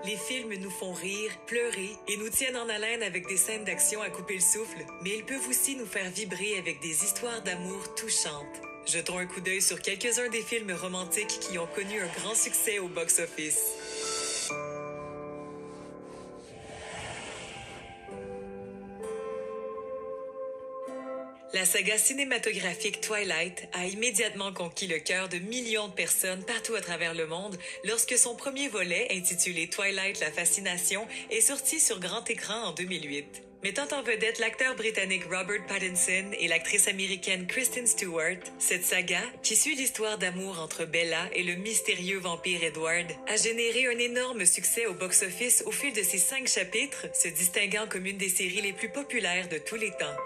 Les films nous font rire, pleurer et nous tiennent en haleine avec des scènes d'action à couper le souffle, mais ils peuvent aussi nous faire vibrer avec des histoires d'amour touchantes. Jetons un coup d'œil sur quelques-uns des films romantiques qui ont connu un grand succès au box-office. La saga cinématographique Twilight a immédiatement conquis le cœur de millions de personnes partout à travers le monde lorsque son premier volet, intitulé Twilight la fascination, est sorti sur grand écran en 2008. Mettant en vedette l'acteur britannique Robert Pattinson et l'actrice américaine Kristen Stewart, cette saga, qui suit l'histoire d'amour entre Bella et le mystérieux vampire Edward, a généré un énorme succès au box-office au fil de ses 5 chapitres, se distinguant comme une des séries les plus populaires de tous les temps.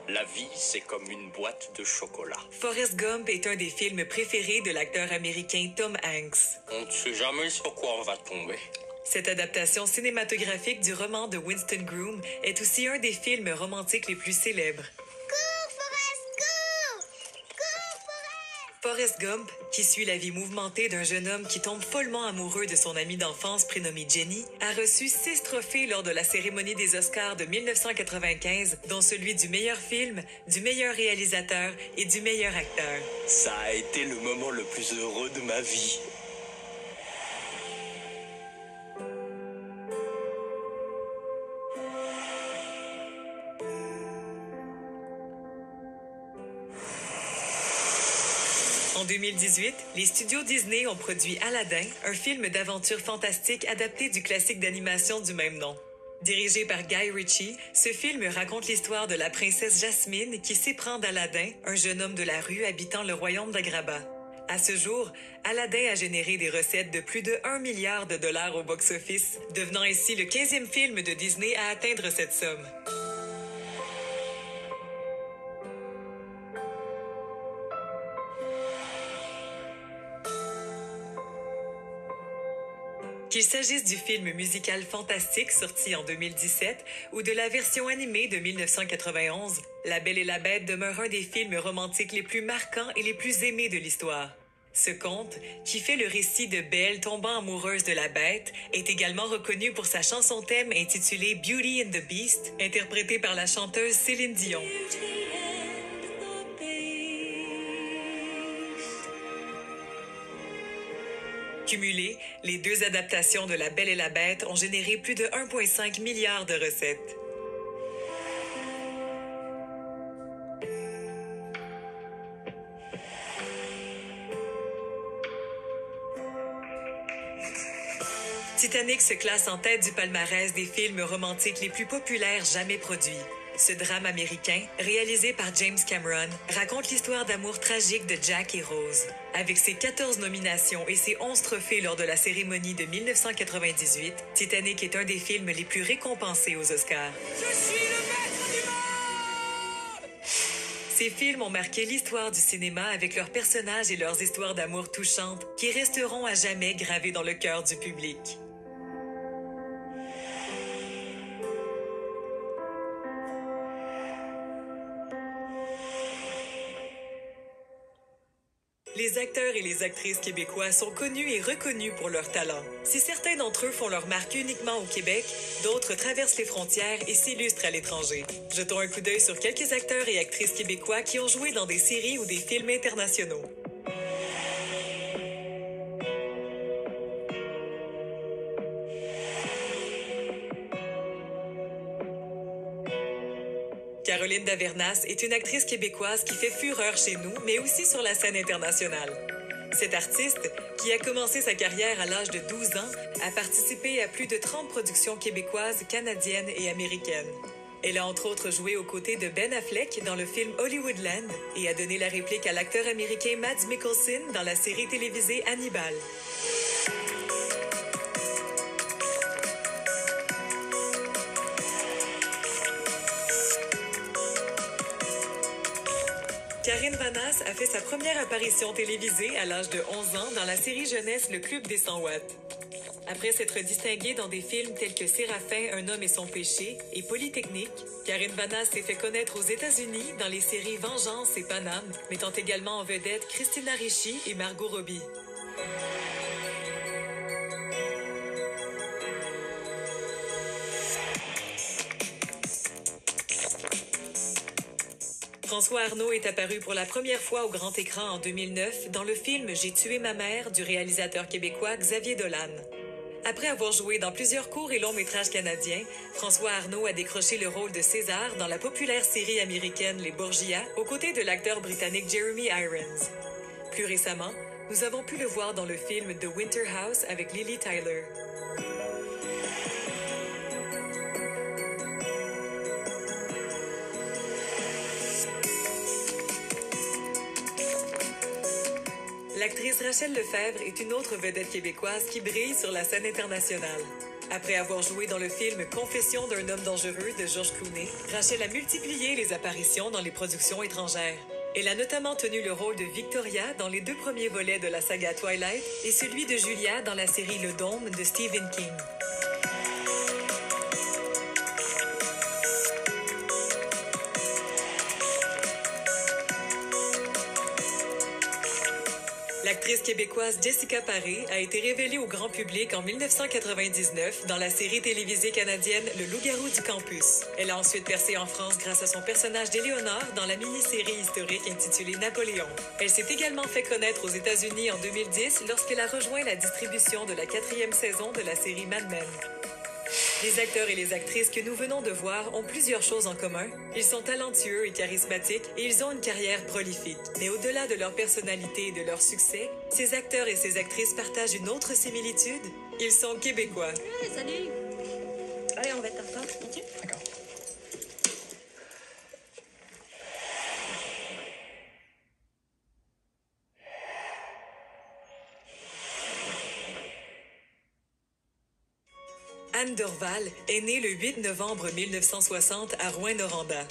La vie, c'est comme une boîte de chocolat. Forrest Gump est un des films préférés de l'acteur américain Tom Hanks. On ne sait jamais sur quoi on va tomber. Cette adaptation cinématographique du roman de Winston Groom est aussi un des films romantiques les plus célèbres. Forrest Gump, qui suit la vie mouvementée d'un jeune homme qui tombe follement amoureux de son amie d'enfance prénommée Jenny, a reçu 6 trophées lors de la cérémonie des Oscars de 1995, dont celui du meilleur film, du meilleur réalisateur et du meilleur acteur. Ça a été le moment le plus heureux de ma vie. En 2018, les studios Disney ont produit Aladdin, un film d'aventure fantastique adapté du classique d'animation du même nom. Dirigé par Guy Ritchie, ce film raconte l'histoire de la princesse Jasmine qui s'éprend d'Aladin, un jeune homme de la rue habitant le royaume d'Agraba. À ce jour, Aladdin a généré des recettes de plus de 1 milliard de dollars au box-office, devenant ainsi le 15e film de Disney à atteindre cette somme. Qu'il s'agisse du film musical fantastique sorti en 2017 ou de la version animée de 1991, La Belle et la Bête demeure un des films romantiques les plus marquants et les plus aimés de l'histoire. Ce conte, qui fait le récit de Belle tombant amoureuse de la Bête, est également reconnu pour sa chanson thème intitulée Beauty and the Beast, interprétée par la chanteuse Céline Dion. Cumulées, les 2 adaptations de La Belle et la Bête ont généré plus de 1,5 milliard de recettes. Titanic se classe en tête du palmarès des films romantiques les plus populaires jamais produits. Ce drame américain, réalisé par James Cameron, raconte l'histoire d'amour tragique de Jack et Rose. Avec ses 14 nominations et ses 11 trophées lors de la cérémonie de 1998, Titanic est un des films les plus récompensés aux Oscars. Je suis le maître du monde! Ces films ont marqué l'histoire du cinéma avec leurs personnages et leurs histoires d'amour touchantes qui resteront à jamais gravées dans le cœur du public. Les acteurs et les actrices québécois sont connus et reconnus pour leur talent. Si certains d'entre eux font leur marque uniquement au Québec, d'autres traversent les frontières et s'illustrent à l'étranger. Jetons un coup d'œil sur quelques acteurs et actrices québécois qui ont joué dans des séries ou des films internationaux. Caroline Davernas est une actrice québécoise qui fait fureur chez nous, mais aussi sur la scène internationale. Cette artiste, qui a commencé sa carrière à l'âge de 12 ans, a participé à plus de 30 productions québécoises, canadiennes et américaines. Elle a entre autres joué aux côtés de Ben Affleck dans le film Hollywoodland et a donné la réplique à l'acteur américain Mads Mikkelsen dans la série télévisée Hannibal. Karine Vanasse a fait sa première apparition télévisée à l'âge de 11 ans dans la série jeunesse Le Club des 100 watts. Après s'être distinguée dans des films tels que Séraphin, Un homme et son péché et Polytechnique, Karine Vanasse s'est fait connaître aux États-Unis dans les séries Vengeance et Paname, mettant également en vedette Christina Ricci et Margot Robbie. François Arnault est apparu pour la première fois au grand écran en 2009 dans le film J'ai tué ma mère du réalisateur québécois Xavier Dolan. Après avoir joué dans plusieurs courts et longs métrages canadiens, François Arnault a décroché le rôle de César dans la populaire série américaine Les Borgia, aux côtés de l'acteur britannique Jeremy Irons. Plus récemment, nous avons pu le voir dans le film The Winter House avec Lily Tyler. L'actrice Rachel Lefebvre est une autre vedette québécoise qui brille sur la scène internationale. Après avoir joué dans le film Confession d'un homme dangereux de George Clooney, Rachel a multiplié les apparitions dans les productions étrangères. Elle a notamment tenu le rôle de Victoria dans les 2 premiers volets de la saga Twilight et celui de Julia dans la série Le Dôme de Stephen King. L'actrice québécoise Jessica Paré a été révélée au grand public en 1999 dans la série télévisée canadienne Le Loup-garou du campus. Elle a ensuite percé en France grâce à son personnage d'Éléonore dans la mini-série historique intitulée Napoléon. Elle s'est également fait connaître aux États-Unis en 2010 lorsqu'elle a rejoint la distribution de la 4e saison de la série Mad Men. Les acteurs et les actrices que nous venons de voir ont plusieurs choses en commun. Ils sont talentueux et charismatiques et ils ont une carrière prolifique. Mais au-delà de leur personnalité et de leur succès, ces acteurs et ces actrices partagent une autre similitude. Ils sont québécois. Hey, salut! Allez, on va être en retard. OK? D'accord. Anne Dorval est née le 8 novembre 1960 à Rouyn-Noranda.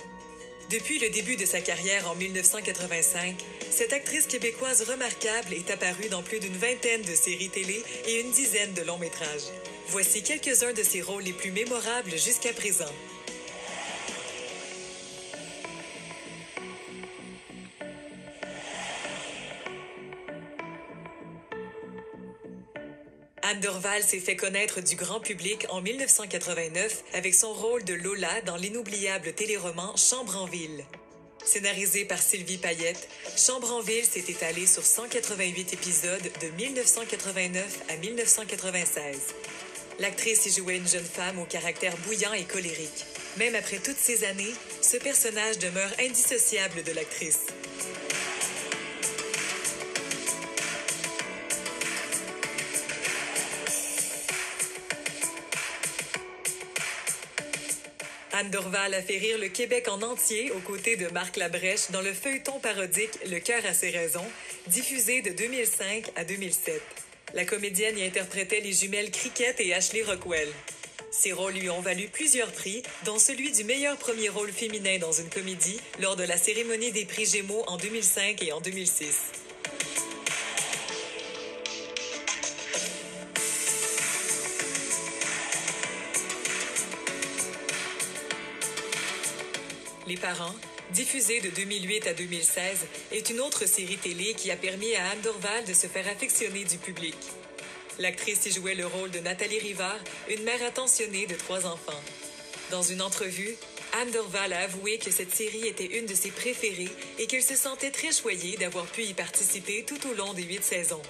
Depuis le début de sa carrière en 1985, cette actrice québécoise remarquable est apparue dans plus d'une vingtaine de séries télé et une dizaine de longs métrages. Voici quelques-uns de ses rôles les plus mémorables jusqu'à présent. Anne Dorval s'est fait connaître du grand public en 1989 avec son rôle de Lola dans l'inoubliable téléroman Chambre en ville. Scénarisé par Sylvie Payette, Chambre en ville s'est étalé sur 188 épisodes de 1989 à 1996. L'actrice y jouait une jeune femme au caractère bouillant et colérique. Même après toutes ces années, ce personnage demeure indissociable de l'actrice. Anne Dorval a fait rire le Québec en entier aux côtés de Marc Labrèche dans le feuilleton parodique Le cœur a ses raisons, diffusé de 2005 à 2007. La comédienne y interprétait les jumelles Cricket et Ashley Rockwell. Ces rôles lui ont valu plusieurs prix, dont celui du meilleur premier rôle féminin dans une comédie lors de la cérémonie des prix Gémeaux en 2005 et en 2006. Les parents, diffusée de 2008 à 2016, est une autre série télé qui a permis à Anne Dorval de se faire affectionner du public. L'actrice y jouait le rôle de Nathalie Rivard, une mère attentionnée de 3 enfants. Dans une entrevue, Anne Dorval a avoué que cette série était une de ses préférées et qu'elle se sentait très choyée d'avoir pu y participer tout au long des 8 saisons.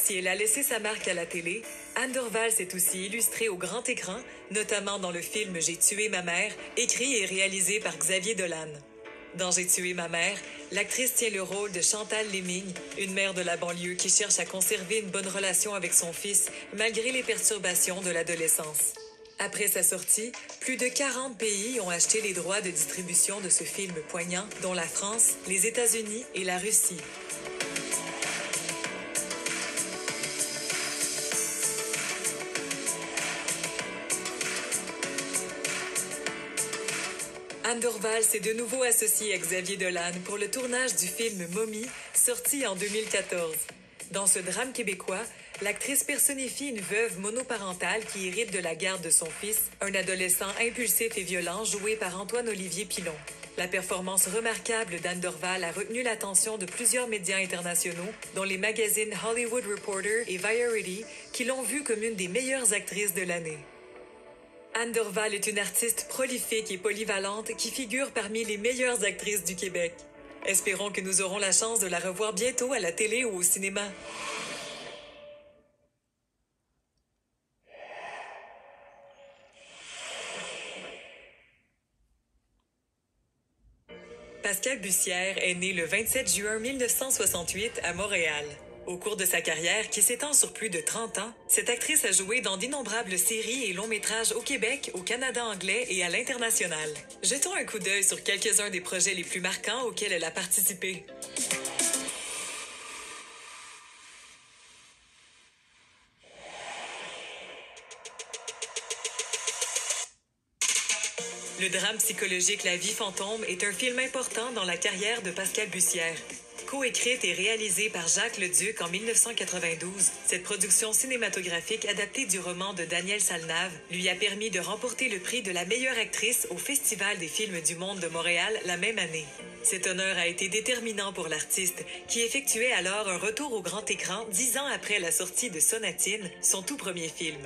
Si elle a laissé sa marque à la télé, Anne Dorval s'est aussi illustrée au grand écran, notamment dans le film J'ai tué ma mère, écrit et réalisé par Xavier Dolan. Dans J'ai tué ma mère, l'actrice tient le rôle de Chantal Lemming, une mère de la banlieue qui cherche à conserver une bonne relation avec son fils malgré les perturbations de l'adolescence. Après sa sortie, plus de 40 pays ont acheté les droits de distribution de ce film poignant, dont la France, les États-Unis et la Russie. Anne Dorval s'est de nouveau associée à Xavier Dolan pour le tournage du film Mommy, sorti en 2014. Dans ce drame québécois, l'actrice personnifie une veuve monoparentale qui hérite de la garde de son fils, un adolescent impulsif et violent joué par Antoine-Olivier Pilon. La performance remarquable d'Anne Dorval a retenu l'attention de plusieurs médias internationaux, dont les magazines Hollywood Reporter et Variety, qui l'ont vue comme une des meilleures actrices de l'année. Anne Dorval est une artiste prolifique et polyvalente qui figure parmi les meilleures actrices du Québec. Espérons que nous aurons la chance de la revoir bientôt à la télé ou au cinéma. Pascal Bussière est né le 27 juin 1968 à Montréal. Au cours de sa carrière, qui s'étend sur plus de 30 ans, cette actrice a joué dans d'innombrables séries et longs métrages au Québec, au Canada anglais et à l'international. Jetons un coup d'œil sur quelques-uns des projets les plus marquants auxquels elle a participé. Le drame psychologique La vie fantôme est un film important dans la carrière de Pascal Bussière. Co-écrite et réalisée par Jacques Leduc en 1992, cette production cinématographique adaptée du roman de Daniel Salnave lui a permis de remporter le prix de la meilleure actrice au Festival des films du monde de Montréal la même année. Cet honneur a été déterminant pour l'artiste, qui effectuait alors un retour au grand écran 10 ans après la sortie de Sonatine, son tout premier film.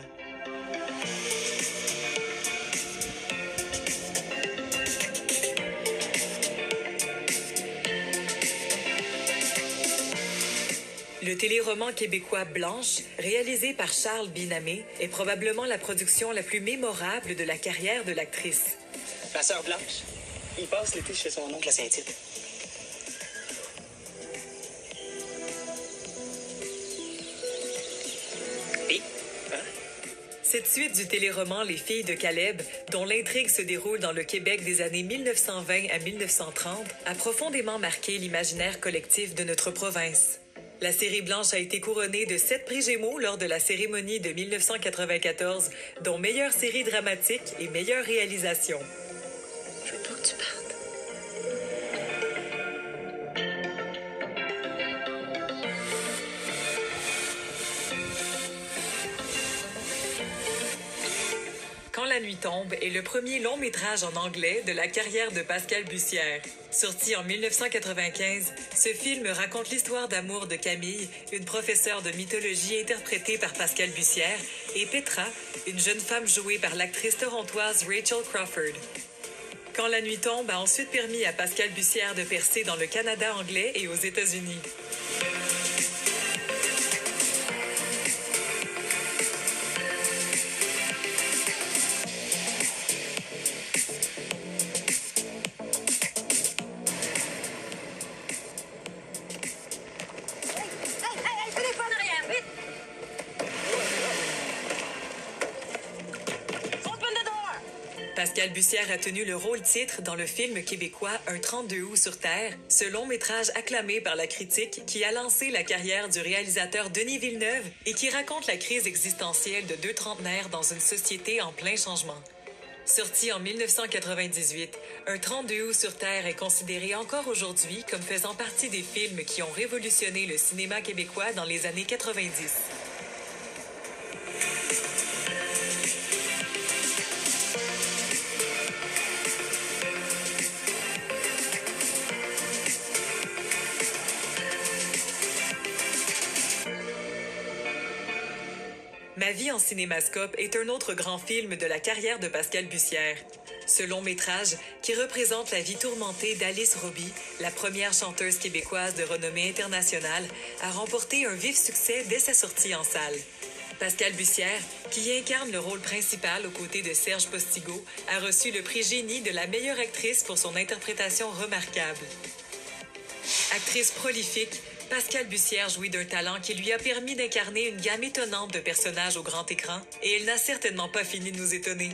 Le téléroman québécois Blanche, réalisé par Charles Binamé, est probablement la production la plus mémorable de la carrière de l'actrice. Ma sœur Blanche, il passe l'été chez son oncle à Saint-Tite. Et? Hein? Cette suite du téléroman Les filles de Caleb, dont l'intrigue se déroule dans le Québec des années 1920 à 1930, a profondément marqué l'imaginaire collectif de notre province. La série Blanche a été couronnée de 7 prix Gémeaux lors de la cérémonie de 1994, dont meilleure série dramatique et meilleure réalisation. Je veux pas que tu partes. Quand la nuit tombe est le premier long métrage en anglais de la carrière de Pascal Bussière. Sorti en 1995, ce film raconte l'histoire d'amour de Camille, une professeure de mythologie interprétée par Pascal Bussière, et Petra, une jeune femme jouée par l'actrice torontoise Rachel Crawford. Quand la nuit tombe a ensuite permis à Pascal Bussière de percer dans le Canada anglais et aux États-Unis. Pascal Bussière a tenu le rôle-titre dans le film québécois Un 32 août sur Terre, ce long-métrage acclamé par la critique qui a lancé la carrière du réalisateur Denis Villeneuve et qui raconte la crise existentielle de 2 trentenaires dans une société en plein changement. Sorti en 1998, Un 32 août sur Terre est considéré encore aujourd'hui comme faisant partie des films qui ont révolutionné le cinéma québécois dans les années 90. Ma vie en cinémascope est un autre grand film de la carrière de Pascal Bussière. Ce long métrage, qui représente la vie tourmentée d'Alice Roby, la première chanteuse québécoise de renommée internationale, a remporté un vif succès dès sa sortie en salle. Pascal Bussière, qui incarne le rôle principal aux côtés de Serge Postigo, a reçu le prix Génie de la meilleure actrice pour son interprétation remarquable. Actrice prolifique, Pascal Bussière jouit d'un talent qui lui a permis d'incarner une gamme étonnante de personnages au grand écran, et elle n'a certainement pas fini de nous étonner.